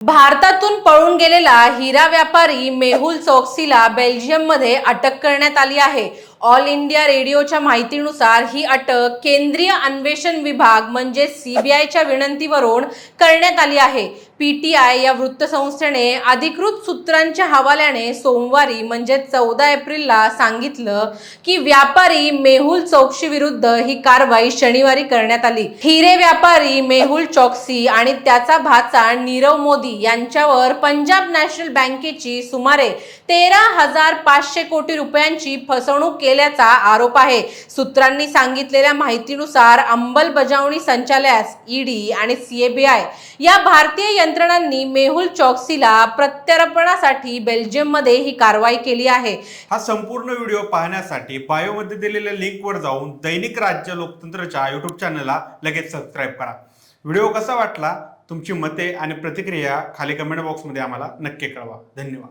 भारतातून पळून गेलेला हिरा व्यापारी मेहुल चोक्सीला बेल्जियममध्ये अटक करण्यात आली आहे। ऑल इंडिया रेडिओच्या माहितीनुसार ही अटक केंद्रीय अन्वेषण विभाग म्हणजे सीबीआयच्या विनंतीवरून करण्यात आली आहे। पीटीआय या वृत्तसंस्थेने अधिकृत सूत्रांच्या हवाल्याने सोमवारी म्हणजे 14 एप्रिलला सांगितलं की व्यापारी मेहुल चोक्सी विरुद्ध ही कारवाई शनिवारी करण्यात आली। हिरे व्यापारी मेहुल चोक्सी आणि त्याचा भाचा नीरव मोदी यांच्यावर पंजाब नॅशनल बँकेची सुमारे 13,500 कोटी रुपयांची फसवणूक केल्याचा आरोप आहे। सूत्रांनी सांगितलेल्या माहितीनुसार अंमलबजावणी संचालनालय ईडी आणि सीबीआय या भारतीय यंत्रणांनी मेहुल चोक्सीला प्रत्यार्पणासाठी बेल्जियममध्ये ही कारवाई केली आहे। हा संपूर्ण व्हिडिओ पाहण्यासाठी बायोमध्ये दिलेल्या लिंकवर जाऊन दैनिक राज्य लोकतंत्रच्या YouTube चॅनलला लगेच सबस्क्राईब करा। व्हिडिओ कसा वाटला तुमची मते आणि प्रतिक्रिया खाली कमेंट बॉक्समध्ये आम्हाला नक्की कळवा। धन्यवाद।